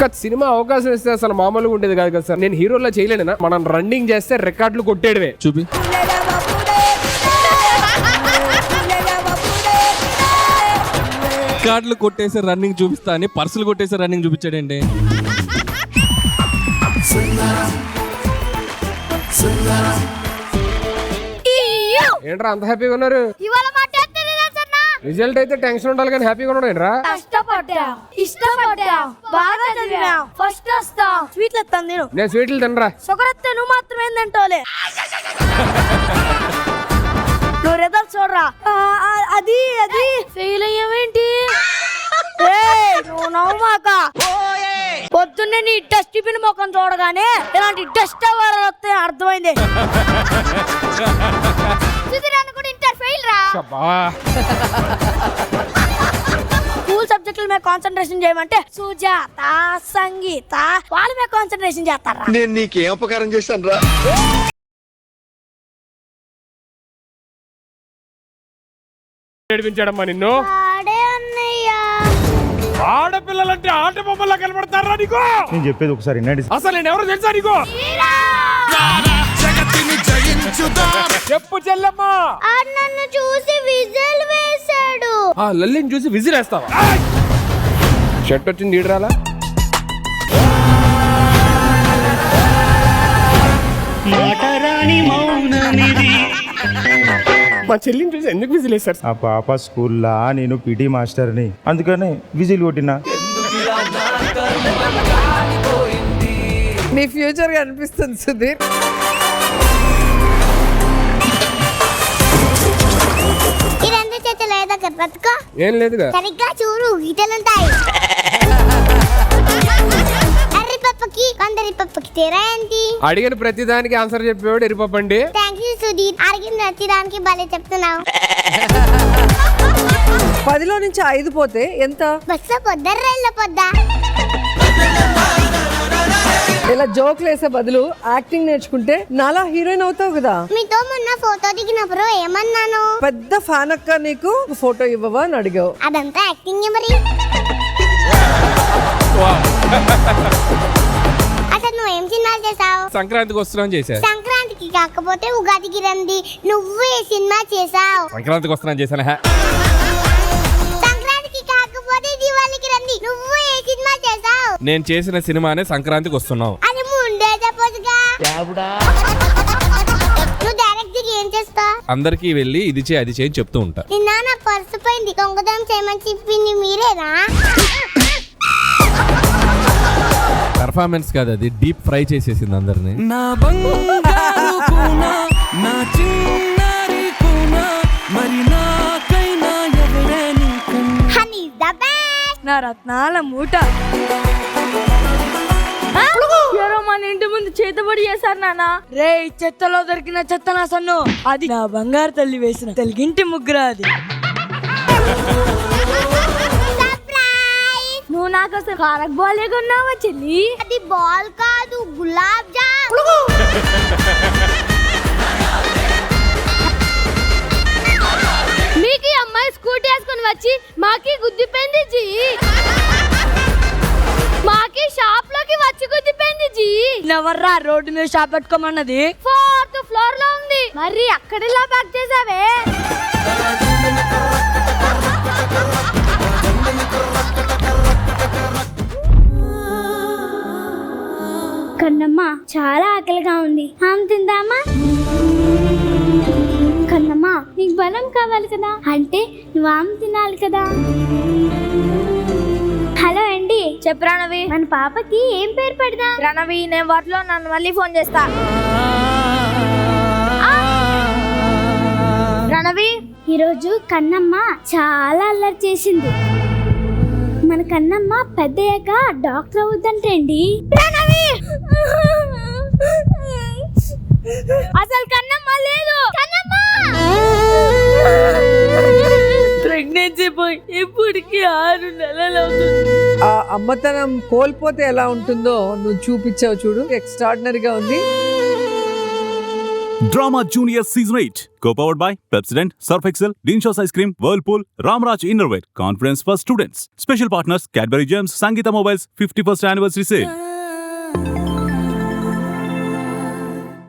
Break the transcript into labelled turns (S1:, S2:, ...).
S1: ఒక్క సినిమా అవకాశం ఇస్తే అసలు మామూలుగా ఉండేది కాదు కదా సార్. నేను హీరోలో చేయలేనా? మనం రన్నింగ్ చేస్తే రికార్డులు కొట్టేయడమే.
S2: చూపి. రికార్డులు కొట్టేసి రన్నింగ్ చూపిస్తా అని పర్సులు కొట్టేసి రన్నింగ్ చూపించాడండి.
S1: ఏంట్రా అంత హ్యాపీగా ఉన్నారు? రిజల్ట్ అయితే టెన్షన్ ఉండాలి కానీ హ్యాపీగా ఉన్నాడు ఏంట్రా? నేను స్వీట్లు తినరా.
S3: నువ్వు మాత్రం ఏంటంటోలే నువ్వు రిజల్ట్ చూడరా. అది అది ఫెయిల్ అయ్యావేంటి? నువ్వు నవ్వుమాక. పొద్దున్నే నీ టెస్ట్ పిన్ ముఖం చూడగానే ఇలాంటి టెస్ట్ వస్తే అర్థమైంది. స్కూల్ సబ్జెక్టుల మీద కాన్సన్ట్రేషన్ చేయమంటే సుజాత, సంగీత వాళ్ళ మీద కాన్సన్ట్రేషన్ చేస్తారా?
S4: నేను నీకేం ఉపకారం చేశాను రా?
S1: ఏడిపించాడమ్మా నిన్ను? ఆడపిల్లలంటే ఆట బొమ్మలా కనబడతారా నీకు?
S5: నేను చెప్పేది ఒకసారి వినండి.
S1: అసలు నేను ఎవరో తెలుసా నీకు? చెప్పు చెల్లమ్మా.
S3: నన్ను చూసి విజిల్ వేశాడు.
S1: లల్లిని చూసి విజిల్ వేస్తావా? షర్ట్ వచ్చింది ఈడరాలా? మా చెల్లిని చూసి ఎందుకు విజిల్ వేశారు?
S5: ఆ పాప స్కూల్లో నేను పీటీ మాస్టర్ని, అందుకనే విజిల్ కొట్టినా.
S6: నీ ఫ్యూచర్ కనిపిస్తుంది సుధీర్.
S1: ఏం లేదుగా.
S3: సరిగ్గా చూడు, గీతలుంటాయి. అర్రిపప్పకి కొందరి పప్పకి తేరా ఏంటి?
S1: అడిగిన ప్రతి దానికి ఆన్సర్ చెప్పేవాడు ఎరిపప్పండి.
S3: Thank you Sudheer. అడిగిన ప్రతి దానికి భలే చెప్తున్నావు.
S6: 10లో నుంచి 5 పోతే ఎంత?
S3: బస్సు పొద్దు రైళ్ళ పొద్దా.
S6: ఇలా జోక్లు వేసే బదులు యాక్టింగ్ నేర్చుకుంటే నాలా హీరోయిన్ అవుతావు కదా.
S3: మీతో మొన్న ఫోటో దిగినప్పుడు ఏమన్నాను?
S6: పెద్ద ఫ్యాన్ అక్క, నీకు ఫోటో ఇవ్వవా అని అడిగావు.
S3: అదంతా యాక్టింగ్ మరి. అసలు నువ్వేం సినిమాలు చేసావు?
S2: సంక్రాంతికి వస్తున్నాను చేశాను.
S3: సంక్రాంతికి కాకపోతే ఉగాదికి రండి. నువ్వు ఏ సినిమా చేసావు?
S2: సంక్రాంతికి వస్తున్నాను చేశాను.
S3: సంక్రాంతికి కాకపోతే దివాళికి రండి. నువ్వు ఏ సినిమా చేసావు?
S2: నేను చేసిన సినిమానే సంక్రాంతికి వస్తున్నావు.
S3: అది ముందే చెప్పొచ్చుగా. నువ్వు డైరెక్ట్ గా ఏం చేస్తావు?
S2: అందరికి వెళ్ళి ఇది చేయి అది చేయి చెప్తూ ఉంటా.
S3: నిన్న నా పర్సు పోయింది, దొంగతనం చేయమని చెప్పింది మీరేనా?
S2: పర్ఫార్మెన్స్ కాదు, అది డీప్ ఫ్రై చేసేసింది అందరిని.
S3: నా రత్నాల మూట ఎవరో మన ఇంటి ముందు చేతబడి చేశారు నాన్న. రే, చెత్తలో దొరికిన చెత్త నా సన్ను. అది నా బంగారు తల్లి వేసిన తెలుగింటి ముగ్గురా. అది నువ్వు నాకు అసలు కారక్ బాల్ కొన్నావా చెల్లి? అది బాల్ కాదు, గులాబ్ జామ్. మీకు అమ్మాయి స్కూటీ వేసుకొని వచ్చి మాకి గుద్దిపోయింది జీ. మాకి షాప్ లోకి వచ్చి గుద్దిపోయింది జీ. నవర్రా రోడ్డు మీద షాప్ పెట్టుకోమన్నది? 4th ఫ్లోర్ లో ఉంది. మరి అక్కడిలా బ్యాక్ చేసావే? కన్నమ్మ, చాలా ఆకలిగా ఉంది. ఆమె తిందామా? కన్నమ్మ, నీకు బలం కావాలి కదా, అంటే నువ్వు ఆమె తినాలి కదా. హలో అండి, చెప్పు రణవి. మన పాపకి ఏం పేరు పెడదాం? రణవి, నేను వాటిలో నన్ను మళ్ళీ ఫోన్ చేస్తా. రణవి, ఈరోజు కన్నమ్మ చాలా అల్లరి చేసింది. మన కన్నమ్మ పెద్దయ్యాక డాక్టర్ అవుద్దంటండి. అసలు కన్నమ్మ లేదు. ప్రెగ్నెన్సీ పోయి ఇప్పటికి 6 నెలలు అవుతుంది.
S6: ఆ అమ్మతనం కోల్పోతే ఎలా ఉంటుందో నువ్వు చూపించావు చూడు, ఎక్స్ట్రాడినరీగా ఉంది.
S7: Drama Junior Season 8. Co-powered by Pepsodent, Surf Excel, Dinshos Ice Cream, Whirlpool, Ramraj Innerwear. Conference for students. Special partners Cadbury Gems, Sangeeta Mobiles, 51st anniversary sale.